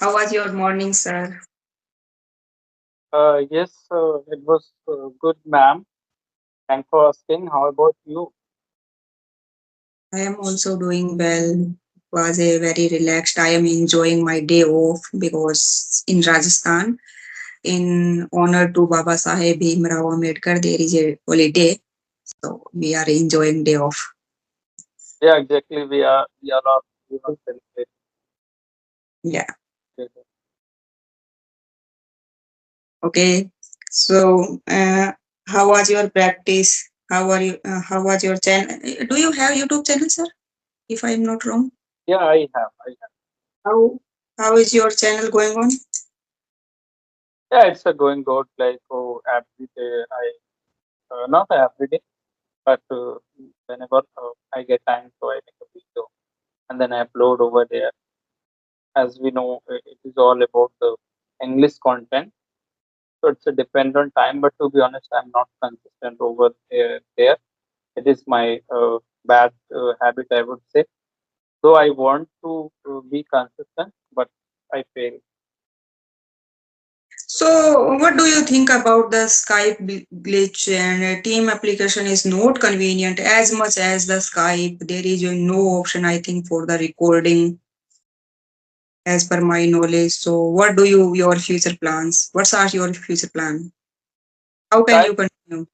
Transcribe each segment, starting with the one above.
How was your morning, sir? Yes, it was good, ma'am. Thanks for asking. How about you? I am also doing well. Was a very relaxed. I am enjoying my day off because in Rajasthan, in honor to Baba Saheb Bhimrao Ambedkar, there is a holiday, so we are enjoying day off. Yeah, exactly. We are not celebrating Yeah. it. Okay. So, how was your practice? How are you? How was your channel? Do you have YouTube channel, sir? If I am not wrong. Yeah, I have. How How is your channel going on? Yeah, it's a going good. Like every day, not every day, but whenever I get time, so I make a video and then I upload over there. As we know, it is all about the English content, so it's a depend on time. But to be honest, I'm not consistent over there. It is my bad habit, I would say. Though I want to be consistent, but I fail. So, what do you think about the Skype glitch and team application is not convenient as much as the Skype? There is no option, I think, for the recording as per my knowledge. So, what do your future plans? What are your future plan? How can Skype, you continue?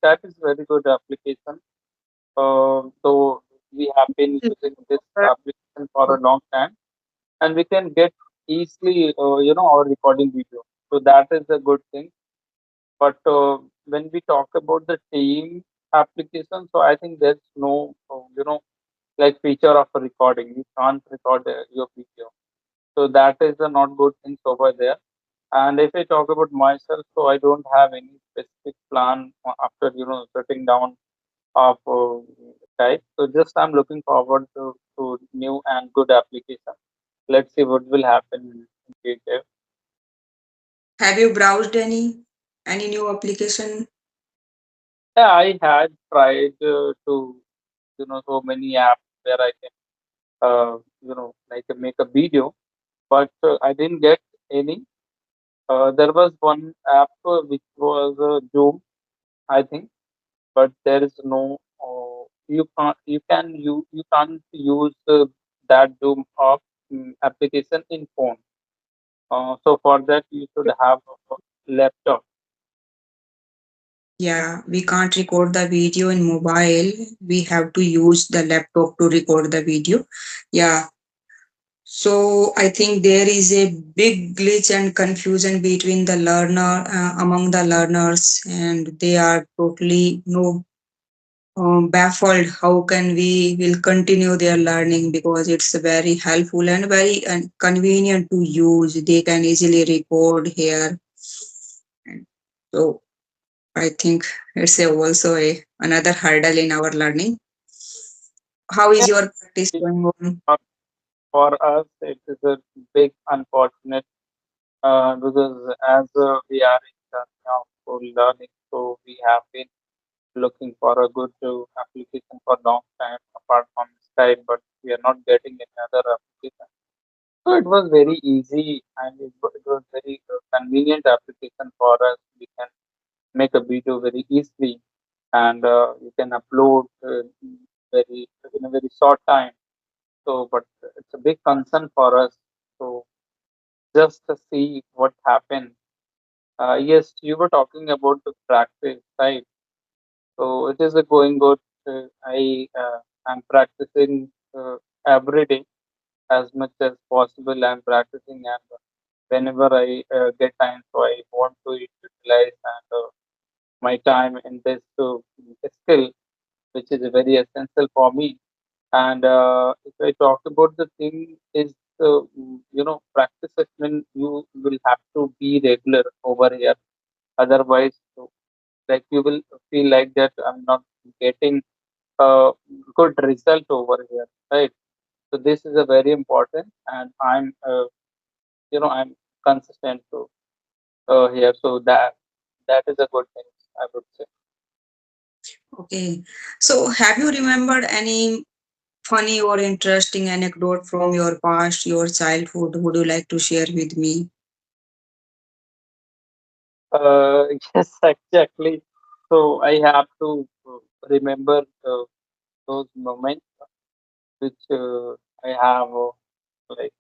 Skype is very good application. So we have been using this application for a long time, and we can get easily, our recording video. So that is a good thing. But when we talk about the team application, so I think there's no, like feature of a recording. You can't record your video. So that is a not good things over there. And if I talk about myself, so I don't have any specific plan after shutting down of Skype. So just I'm looking forward to new and good application. Let's see what will happen in future. Have you browsed any new application? Yeah, I had tried to so many apps where I can like make a video, but I didn't get any. There was one app which was Zoom, I think, but there is no. You can't use that Zoom of application in phone. So for that you should have a laptop. Yeah, we can't record the video in mobile. We have to use the laptop to record the video. Yeah, so I think there is a big glitch and confusion between the learner among the learners, and they are totally no baffled. How can we will continue their learning because it's very helpful and very convenient to use. They can easily record here, and so I think it's also a another hurdle in our learning. How is Yeah, your practice it- going on? uh, for us it is a big unfortunate because as we are in the now for learning, so we have been looking for a good application for long time apart from Skype, but we are not getting any other application. So it was very easy and it was very convenient application for us. We can make a video very easily and you can upload very in a very short time. So, but it's a big concern for us. So, just to see what happened. Yes, you were talking about the practice, right? So it is a going good. I'm practicing every day as much as possible. I'm practicing, and whenever I get time, so I want to utilize and my time in this skill, which is very essential for me. And if I talk about the thing is, practice it mean you will have to be regular over here. Otherwise, like you will feel like that I'm not getting a good result over here, right? So this is a very important, and I'm consistent to here. So that is a good thing, I would say. Okay. So have you remembered any funny or interesting anecdote from your past, your childhood, would you like to share with me? Yes, exactly. So I have to remember those moments which I have, like,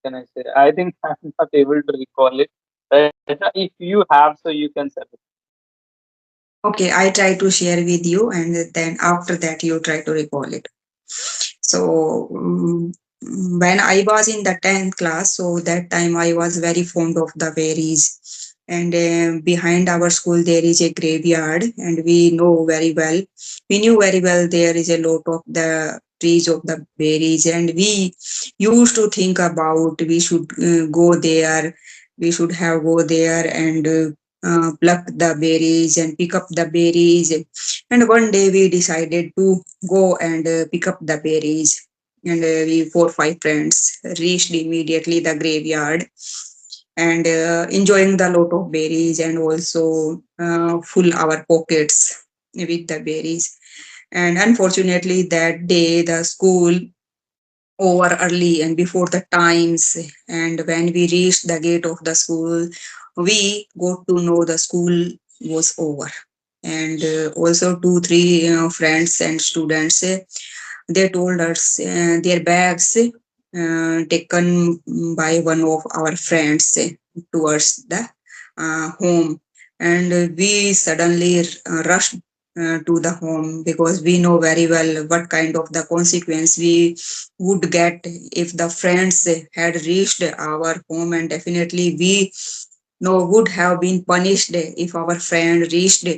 can I say? I think I'm not able to recall it. Right now, if you have, so you can say. Okay, I try to share with you, and then after that, you try to recall it. So, when I was in the 10th class, so that time I was very fond of the berries. And behind our school, there is a graveyard, and we know very well, we knew very well there is a lot of the trees of the berries, and we used to think about we should go there, we should have go there and pluck the berries and pick up the berries. And one day we decided to go and pick up the berries. And we, 4 5 friends, reached immediately the graveyard and enjoying the lot of berries and also full our pockets with the berries. And unfortunately, that day the school over early and before the times. And when we reached the gate of the school, we got to know the school was over. And also 2 3 friends and students, they told us their bags taken by one of our friends towards the home. And we suddenly rushed to the home because we know very well what kind of the consequence we would get if the friends had reached our home, and definitely we know would have been punished if our friend reached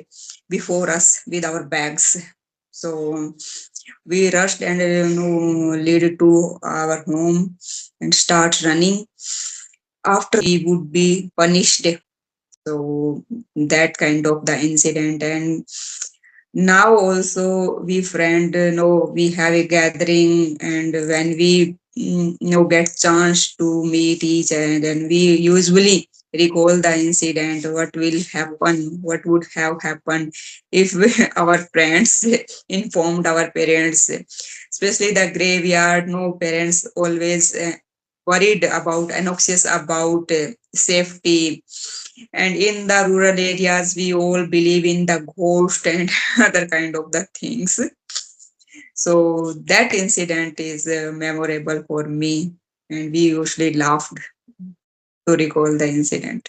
before us with our bags. So we rushed and lead to our home and start running. After we would be punished. So that kind of the incident. And now also we friend know we have a gathering, and when we get chance to meet each other, then we usually recall the incident, what will happen, what would have happened if our friends informed our parents, especially the graveyard. No, parents always worried about, anxious about safety. And in the rural areas, we all believe in the ghost and other kind of the things. So that incident is memorable for me, and we usually laughed to recall the incident.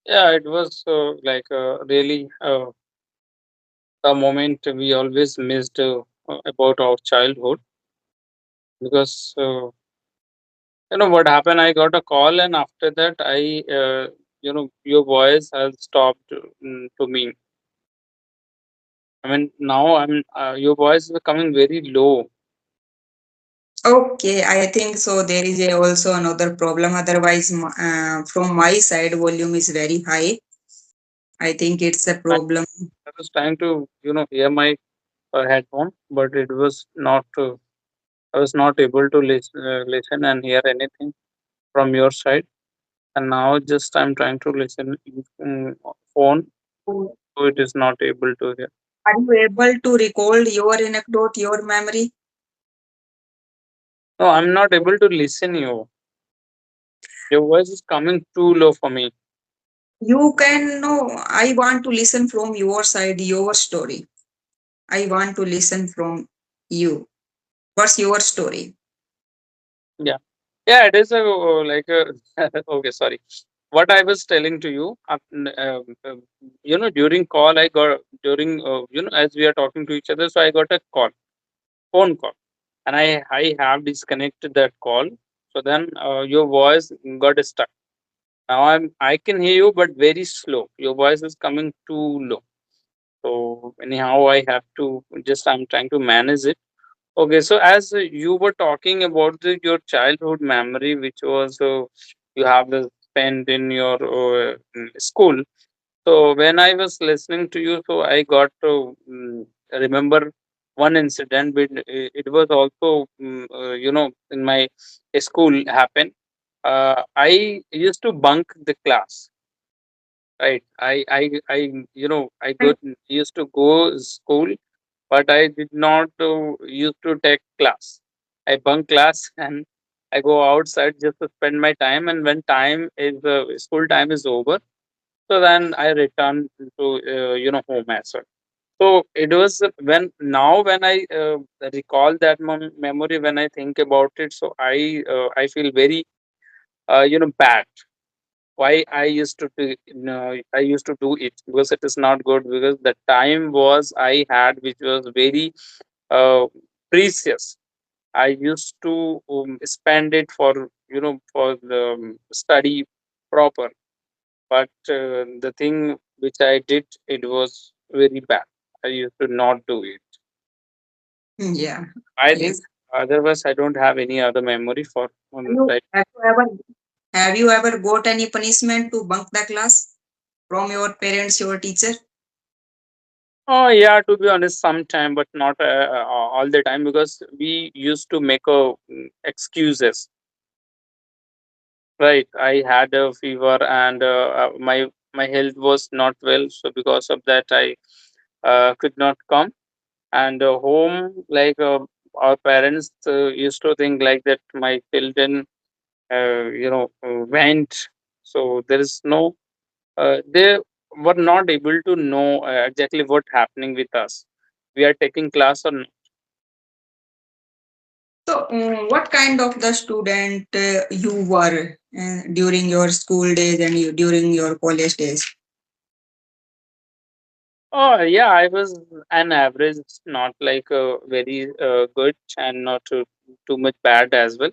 Yeah, it was like really a moment we always missed about our childhood because what happened. I got a call, and after that, your voice has stopped to me. I mean, now your voice is coming very low. Okay, I think so. There is also another problem. Otherwise, from my side, volume is very high. I think it's a I, problem. I was trying to hear my headphone, but it was not. I was not able to listen and hear anything from your side. And now just I'm trying to listen in phone, so it is not able to hear. Are you able to recall your anecdote, your memory? No, I'm not able to listen you. Your voice is coming too low for me. You can know. I want to listen from your side, your story. I want to listen from you. What's your story? Yeah, yeah, it is a like a okay. Sorry, what I was telling to you. During call I got during as we are talking to each other, so I got a phone call, and I have disconnected that call. So then your voice got stuck. Now I can hear you, but very slow. Your voice is coming too low. So anyhow, I have to just I'm trying to manage it. Okay, so as you were talking about your childhood memory, which was you have spent in your school. So when I was listening to you, so I got to remember one incident. But it was also in my school happened. I used to bunk the class right? I used to go school, but I did not used to take class. I bunk class and I go outside just to spend my time. And when school time is over, so then I return to home as well. So it was when I recall that memory, when I think about it, so I feel very bad. Why I used to do, I used to do it, because it is not good, because the time was I had, which was very uh, precious. I used to spend it for for the study proper, but the thing which I did, it was very bad. I used to not do it. Yeah. I think Yes. otherwise I don't have any other memory for You, right. have you ever have you ever got any punishment to bunk the class from your parents, your teacher? Oh yeah, to be honest, sometime, but not all the time, because we used to make excuses. Right, I had a fever and my health was not well, so because of that I could not come. And home, like our parents used to think like that my children went, so there is no they were not able to know exactly what happening with us, we are taking class or not. So, what kind of the student you were during your school days and during your college days? Oh yeah, I was an average, not like very good, and not too much bad as well.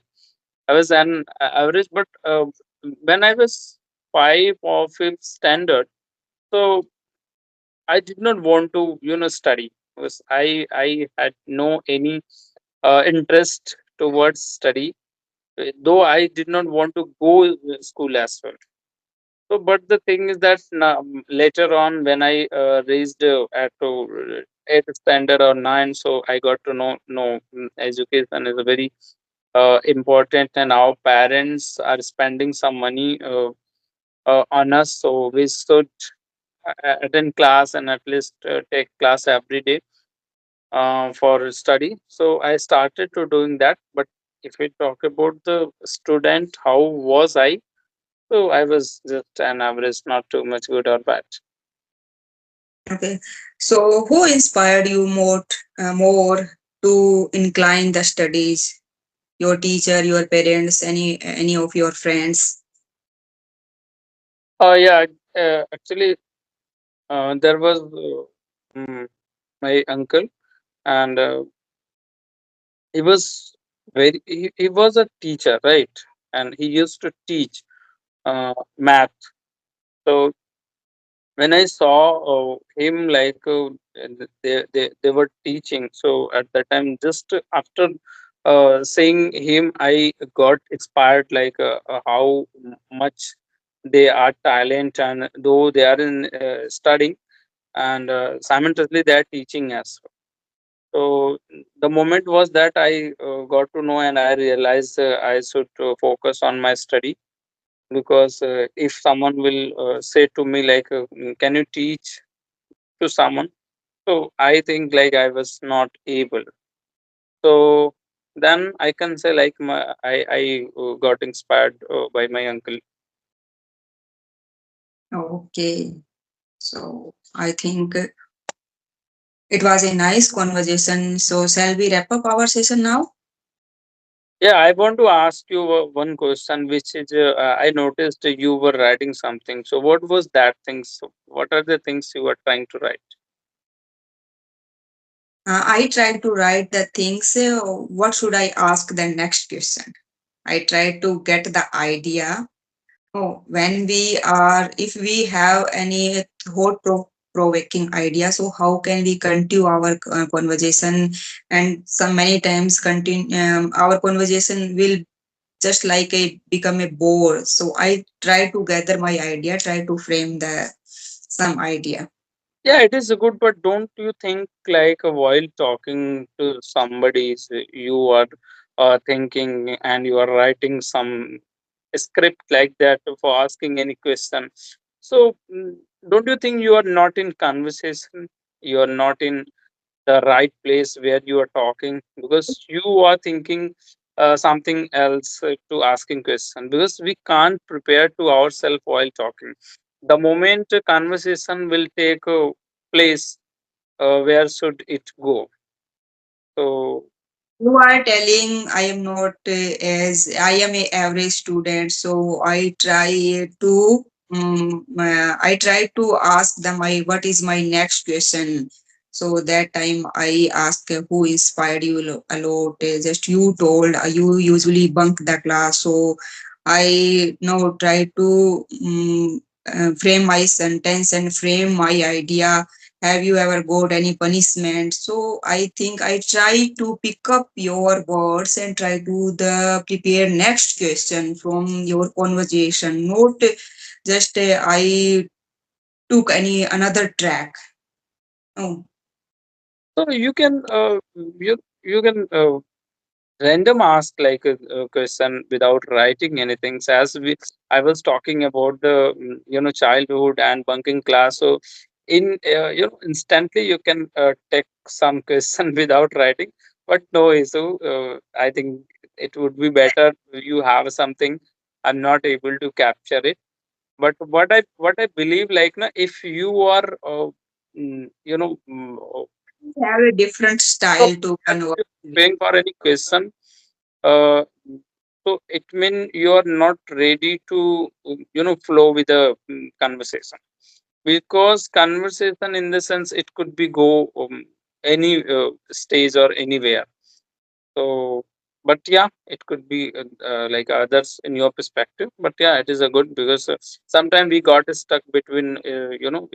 I was an average, but when I was five or fifth standard, so I did not want to, study, because I had no any interest towards study, though I did not want to go school as well. So, but the thing is that now, later on, when I reached at eighth standard or nine, so I got to know, no, education is a very important, and our parents are spending some money on us, so we should attend class and at least take class every day for study. So I started to doing that. But if we talk about the student, how was I? So I was just an average, not too much good or bad. Okay. So, who inspired you more to incline the studies? Your teacher, your parents, any of your friends? Yeah, actually, there was my uncle, and he was he was a teacher, right? And he used to teach math. So when I saw him, like they were teaching, so at that time, just after seeing him, I got inspired, like how much they are talent, and though they are in studying, and simultaneously they are teaching as well. So the moment was that I got to know, and I realized I should focus on my study, because if someone will say to me like, can you teach to someone, so I think like I was not able. So then I can say like I got inspired by my uncle. Okay. So, I think it was a nice conversation. So, shall we wrap up our session now? Yeah, I want to ask you one question, which is I noticed you were writing something. So what was that thing? So what are the things you were trying to write? I tried to write the things. What should I ask the next question? I tried to get the idea. Oh, when we are, if we have any provoking idea, so how can we continue our conversation? And some many times continue our conversation will just like a become a bore. So I try to gather my idea, try to frame the some idea. Yeah, it is good, but don't you think like while talking to somebody, you are thinking and you are writing some script like that for asking any question. So, don't you think you are not in conversation? You are not in the right place where you are talking because you are thinking something else to asking question, because we can't prepare to ourselves while talking. The moment a conversation will take place, where should it go? So You are telling I am not as I am a average student, so I try to ask them what is my next question. So that time I ask who inspired you a lot. Just you told you usually bunk the class, so I now try to frame my sentence and frame my idea. Have you ever got any punishment? So I think I try to pick up your words and try to the prepare next question from your conversation, not just I took any another track. Oh, so you can you can random ask like a question without writing anything. So as we I was talking about the childhood and bunking class. So in instantly you can take some question without writing, but no issue. I think it would be better you have something. I'm not able to capture it, but what I believe, like na, if you are have a different so style to as converse you're with. preparing for any question, uh, so it mean you are not ready to flow with the conversation, because conversation in the sense it could be go any stage or anywhere. So, but yeah, it could be like others in your perspective. But yeah, it is a good, because sometimes we got stuck between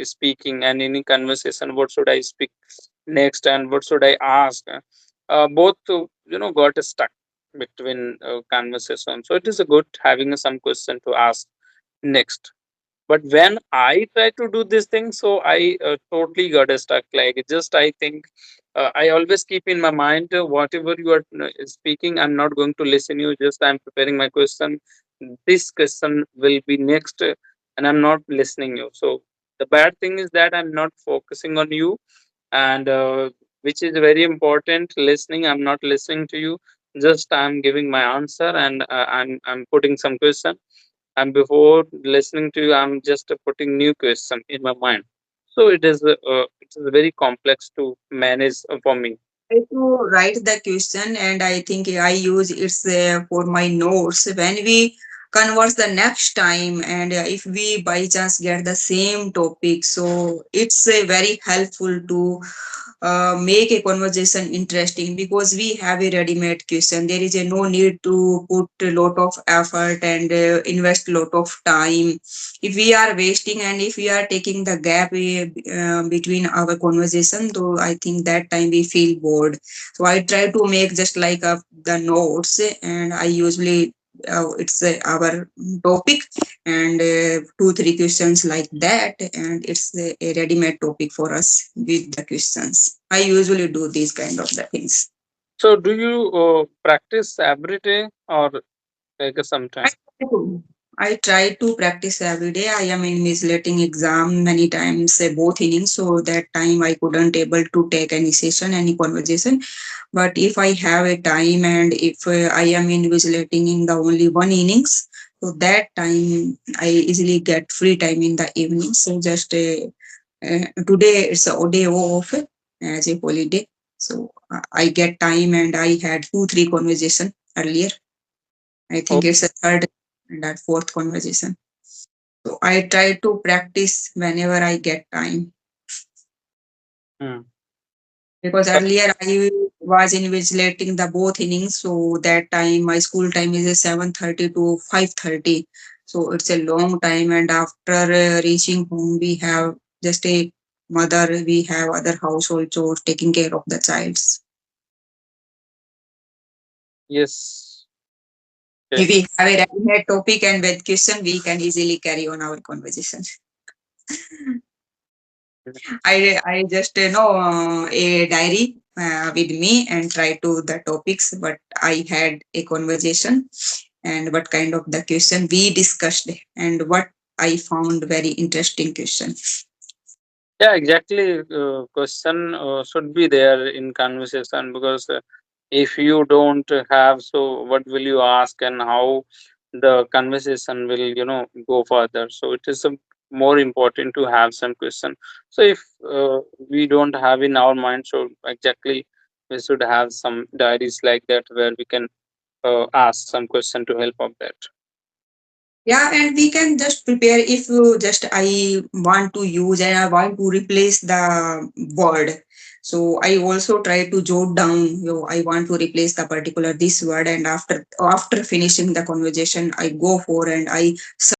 speaking and any conversation. What should I speak next, and what should I ask? Both got stuck between conversation. So it is a good having some question to ask next. But when I try to do this thing, so I totally got stuck. Like just I think I always keep in my mind, whatever you are speaking, I'm not going to listen you. Just I'm preparing my question. This question will be next, and I'm not listening you. So the bad thing is that I'm not focusing on you, and which is very important. Listening, I'm not listening to you. Just I'm giving my answer, and I'm putting some question, and before listening to you I'm just putting new question in my mind. So it is very complex to manage for me. Try to write the question, and I think I use it for my notes when we converse the next time, and if we by chance get the same topic, so it's very helpful to make a conversation interesting because we have a ready-made question. There is a no need to put a lot of effort and invest a lot of time. If we are wasting and if we are taking the gap between our conversation, so I think that time we feel bored. So I try to make just like the notes, and I usually it's our topic and two three questions like that, and it's a ready-made topic for us with the questions. I usually do these kind of the things. So do you practice every day or like I sometime? try to I try to practice every day. I am in mislating exam many times, both innings. So that time I couldn't able to take any session, any conversation. But if I have a time and if I am invigilating in the only one innings, so that time I easily get free time in the evening. So just today it's a day off as a holiday. So I get time and I had two, three conversation earlier. I Oh, think it's a third and that fourth conversation. So I try to practice whenever I get time. hmm. Because Uh, earlier I was invigilating the both innings, so that time my school time is a 7:30 to 5:30, so it's a long time. And after reaching home, we have just a mother, we have other household chores taking care of the childs. yes. If Okay. we have a ready topic and with question, we can easily carry on our conversation. I just know a diary with me and try to the topics, but I had a conversation and what kind of the question we discussed and what I found very interesting question. Yeah, exactly. Question should be there in conversation, because if you don't have, so what will you ask, and how the conversation will, go further. So it is more important to have some question. So if we don't have in our mind, so exactly we should have some diaries like that where we can ask some question to help of that. Yeah, and we can just prepare if you just I want to use and I want to replace the word. So I also try to jot down, I want to replace the particular this word, and after finishing the conversation, I go for and I